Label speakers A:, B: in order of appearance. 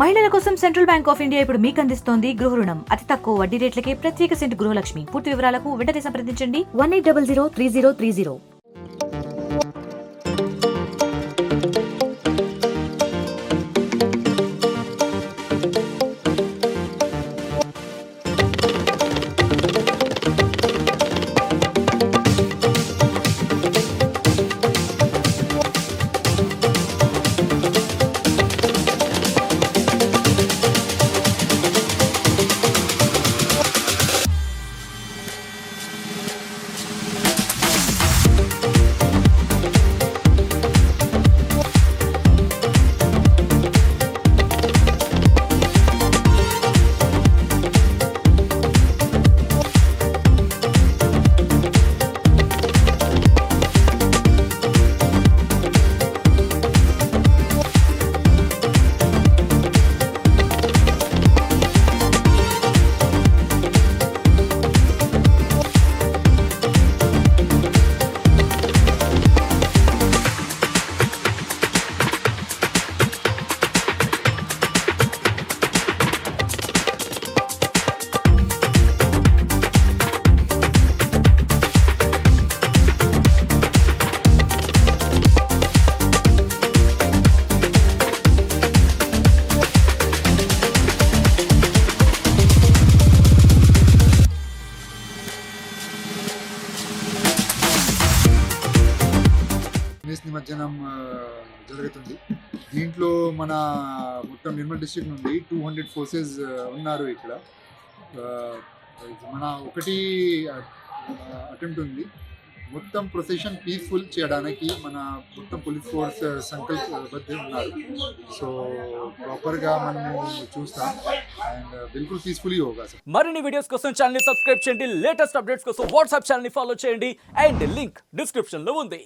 A: మహిళల కోసం central bank of India ఇప్పుడు మీకు అందిస్తోంది గృహ రుణం. అతి తక్కువ వడ్డీ రేట్లకే ప్రత్యేక సెంటు గృహలక్ష్మి. పూర్తి వివరాలకు వెంటనే సంప్రదించండి 18003030.
B: నిమజ్జనం జరుగుతుంది. దీంట్లో మన మొత్తం నిర్మల్ డిస్ట్రిక్ట్ నుండి 200 ఫోర్సెస్ ఉన్నారు ఇక్కడ. మన ఒకటి అటెంప్ట్ ఉంది. మొత్తం ప్రొసెషన్ పీస్ఫుల్ చేయడానికి మన మొత్తం పోలీస్ ఫోర్స్ సంకల్పబద్ధ ఉన్నారు. సో ప్రాపర్గా మనం చూస్తాం అండ్ బిల్కుల్ పీస్ఫుల్లీ హోగా.
C: మరిన్ని వీడియోస్ కోసం ఛానల్ ని సబ్స్క్రైబ్ చేయండి. లేటెస్ట్ అప్డేట్స్ కోసం వాట్సాప్ ఛానల్ ని ఫాలో చేయండి అండ్ లింక్ డిస్క్రిప్షన్ లో ఉంది.